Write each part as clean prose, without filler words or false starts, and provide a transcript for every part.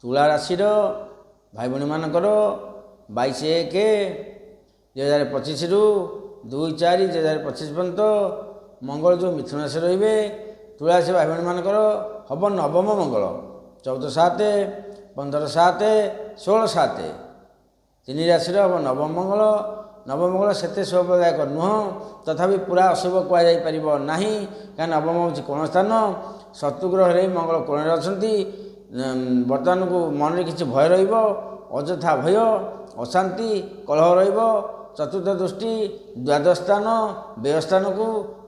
ତୁଳା ରାଶିର ଭାଇ ଭଉଣୀମାନଙ୍କର 22/1/2025ରୁ 2/4/2025 ପର୍ଯ୍ୟନ୍ତ ମଙ୍ଗଳ ଯେଉଁ ମିଥୁନ ରାଶିରେ ରହିବେ, ତୁଳା ରାଶି ଭାଇ ଭଉଣୀମାନଙ୍କର ହେବ ନବମ ମଙ୍ଗଳ 14/7, 15/7, 16/7। ତିନି ରାଶିର ହେବ ନବମ ମଙ୍ଗଳ। ନବମ ମଙ୍ଗଳ ସେତେ ଶୁଭଦାୟକ ନୁହଁ, ତଥାପି ପୁରା ଅଶୁଭ କୁହାଯାଇପାରିବ ନାହିଁ, କାରଣ ନବମ ହେଉଛି କୋଣ ସ୍ଥାନ। ଶତ୍ରୁଗ୍ରହରେ ମଙ୍ଗଳ କୋଣରେ ଅଛନ୍ତି। ବର୍ତ୍ତମାନକୁ ମନରେ କିଛି ଭୟ ରହିବ, ଅଯଥା ଭୟ, ଅଶାନ୍ତି, କଳହ ରହିବ। ଚତୁର୍ଥ ଦୃଷ୍ଟି ଦ୍ୱାଦଶ ସ୍ଥାନ, ବ୍ୟୟ ସ୍ଥାନକୁ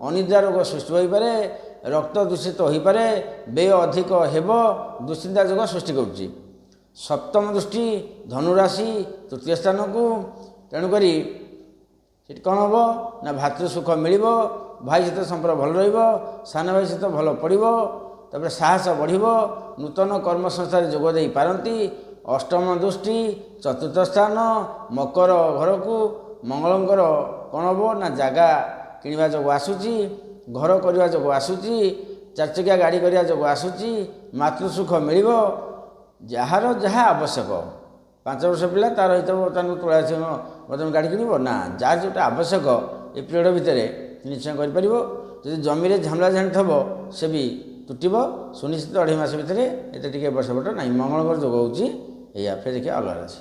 ଅନିଦ୍ରା ରୋଗ ସୃଷ୍ଟି ହୋଇପାରେ, ରକ୍ତ ଦୂଷିତ ହୋଇପାରେ, ବ୍ୟୟ ଅଧିକ ହେବ, ଦୁଶ୍ଚିନ୍ତା ଯୋଗ ସୃଷ୍ଟି କରୁଛି। ସପ୍ତମ ଦୃଷ୍ଟି ଧନୁରାଶି ତୃତୀୟ ସ୍ଥାନକୁ, ତେଣୁକରି ସେଠି କ'ଣ ହେବ ନା ଭାତୃ ସୁଖ ମିଳିବ, ଭାଇ ସହିତ ସମ୍ପର୍କ ଭଲ ରହିବ, ସାନ ଭାଇ ସହିତ ଭଲ ପଡ଼ିବ, ତାପରେ ସାହସ ବଢ଼ିବ, ନୂତନ କର୍ମ ସଂସ୍ଥାରେ ଯୋଗ ଦେଇପାରନ୍ତି। ଅଷ୍ଟମ ଦୃଷ୍ଟି ଚତୁର୍ଥ ସ୍ଥାନ ମକର ଘରକୁ, ମଙ୍ଗଳଙ୍କର କ'ଣ ହେବ ନା ଜାଗା କିଣିବା ଯୋଗ ଆସୁଛି, ଘର କରିବା ଯୋଗ ଆସୁଛି, ଚାରିଚକିଆ ଗାଡ଼ି କରିବା ଯୋଗ ଆସୁଛି, ମାତୃସୁଖ ମିଳିବ। ଯାହାର ଯାହା ଆବଶ୍ୟକ, 5 ବର୍ଷ ପିଲା ତାର ହେଇଥିବ ବର୍ତ୍ତମାନ ତୁଳା ରାଶି ବର୍ତ୍ତମାନ ଗାଡ଼ି କିଣିବ ନା, ଯାହାର ଯେଉଁଟା ଆବଶ୍ୟକ ଏ ପିରିୟଡ଼ ଭିତରେ ନିଶ୍ଚୟ କରିପାରିବ। ଯଦି ଜମିରେ ଝାମଲା ଝାଣିଥିବ ସେ ବି ତୁଟିବ ସୁନିଶ୍ଚିତ। 2.5 ମାସ ଭିତରେ ଏତେ ଟିକେ ବର୍ଷ ବଟ ନାହିଁ। ମଙ୍ଗଳଙ୍କର ଯୋଗ ହେଉଛି ଏଇଆ। ଫେର ଦେଖିବା ଅଲଗା ରାଶି।